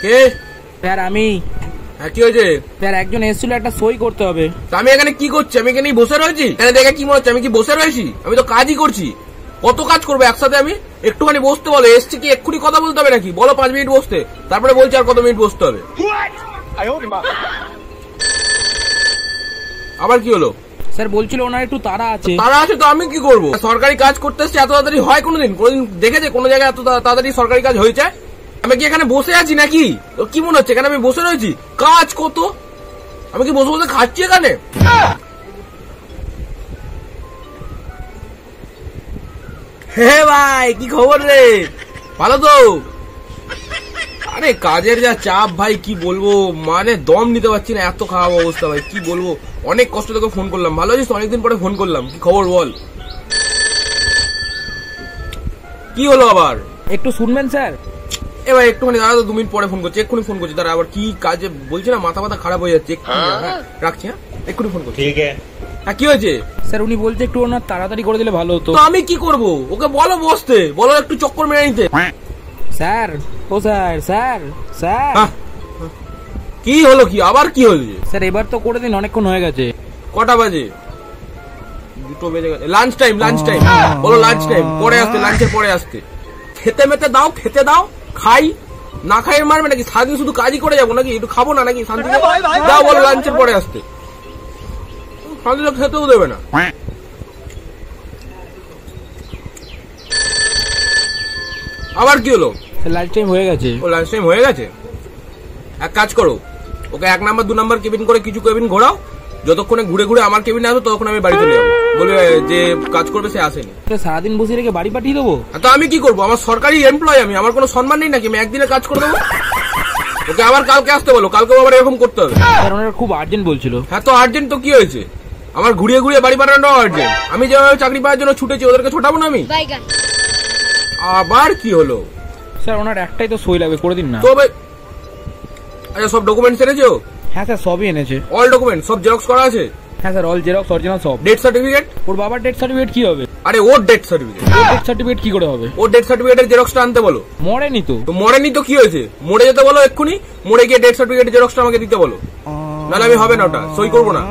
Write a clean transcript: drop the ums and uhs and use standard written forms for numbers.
কে? Sir আমি। হ্যাঁ কি হয়েছে? স্যার একজন এসেছিল, একটা সই করতে হবে। আমি এখানে কি করছি? আমি এখানেই বসে রয়েছি। এখানে দেখে কি মনে হচ্ছে আমি কি বসে রয়েছি? আমি তো কাজই করছি। কত কাজ করবো একসাথে আমি? একটুখানি বসতে বলো। এসছি কি এক্ষুনি কথা বলতে হবে নাকি? বলো 5 মিনিট বসতে, তারপরে বলছি আর কত মিনিট বসতে হবে। আবার কি হলো? স্যার বলছিল ওনার একটু তাড়া আছে। তারা আছে তো আমি কি করবো? সরকারি কাজ করতে এসছি, এত তাড়াতাড়ি হয় কোনোদিন? কোনোদিন দেখেছে কোনো জায়গায় এত তাড়াতাড়ি সরকারি কাজ হয়েছে? আমি কি এখানে বসে আছি নাকি? কি মনে হচ্ছে এখানে আমি বসে রয়েছি? কাজ কত! আমি কি বসে বসে খাচ্ছি এখানে? হে ভাই, কি খবর রে? ভালো তো? আরে কাজের যা চাপ ভাই, কি বলবো, মানে দম নিতে পারছি না, এত খারাপ অবস্থা ভাই, কি বলবো। অনেক কষ্ট তোকে ফোন করলাম। ভালো আছিস? অনেকদিন পরে ফোন করলাম। কি খবর বল? কি হলো আবার? একটু শুনবেন স্যার? এ ভাই একটুখানি দাঁড়া তো, 2 মিনিট পরে ফোন করছি, এক্ষুনি ফোন করছি। দাঁড়া, আবার কি কাজে বলছি না, মাথা মাথা খারাপ হয়ে যাচ্ছে। রাখছি, হ্যাঁ এক্ষুনি ফোন করছি। ঠিক আছে। হ্যাঁ কি হয়েছে? স্যার উনি বলছে একটু ওনার তাড়াতাড়ি করে দিলে ভালো হতো। তো আমি কি করব? ওকে বলো বসতে, বলো একটু চক্কর মেরে নিতে। স্যার ও স্যার স্যার স্যার কি হলো? কি আবার কি হয়েছে? স্যার এবার তো করে দিন, অনেকক্ষণ হয়ে গেছে। কটা বাজে? 2 বেজে গেছে। লাঞ্চ টাইম, লাঞ্চ টাইম বলো, লাঞ্চ টাইম পরে আসতে, লাঞ্চের পরে আসতে। খেতে মেতে দাও, খেতে দাও, খাই। না খাই মারবে নাকি? সারাদিন শুধু কাজই করে যাবো নাকি? একটু খাবো না নাকি? শান্তি দাও, বলো লাঞ্চের পরে আসতে। শান্তি তো খেতেও দেবে না। আবার কি হলো? লাঞ্চ টাইম হয়ে গেছে। ও লাঞ্চ টাইম হয়ে গেছে? এক কাজ করো, ওকে 1 নাম্বার 2 নাম্বার কেবিন করে কিছু কেবিন ঘোরাও। যতক্ষণে ঘুরে ঘুরে আমার কেবিনে আসো, ততক্ষণ আমি বাড়ি চলে যাবো। বলবে যে কাজ করবে সে আসেনি। সারাদিন বসে রেখে বাড়ি পাঠিয়ে দেবো? তো আমি কি করবো? আমার সরকারি এমপ্লয়, আমি, আমার কোনো সম্মান নেই নাকি? আমি একদিনে কাজ করে দেবো। ওকে আবার কালকে আসতে বলো, কালকে আবার এরকম করতে হবে। স্যার ওনারা খুব আর্জেন্ট বলছিল। হ্যাঁ তো আর্জেন্ট তো কি হয়েছে? আমার ঘুরিয়ে ঘুরিয়ে বাড়ি পাঠানো আর্জেন্ট। আমি যেভাবে চাকরি পাওয়ার জন্য ছুটেছি, ওদেরকে ছোটাবো না আমি? আবার কি হলো? স্যার ওনার একটাই তো সই লাগবে, করে দিন না। তো আচ্ছা, সব ডকুমেন্টস এনেছো? হ্যাঁ স্যার সবই এনেছে। অল ডকুমেন্ট সব জেরক্স করা আছে? হ্যাঁ স্যার অল জেরক্স, অরিজিনাল সব। Death certificate? ওর বাবার ডেথ সার্টিফিকেট কি হবে? আরে ওর ডেথ সার্টিফিকেট। ওর ডেথ সার্টিফিকেট কি করে হবে? ওর ডেথ সার্টিফিকেটের জেরক্সটা আনতে বলো। মরেনি তো। তো মরেনি তো কি হয়েছে? মরে যেতে বলো এক্ষুনি। মরে গিয়ে ডেথ সার্টিফিকেটের জেরক্সটা আমাকে দিতে বলো, নাহলে আমি হবে না, ওটা সই করবো না।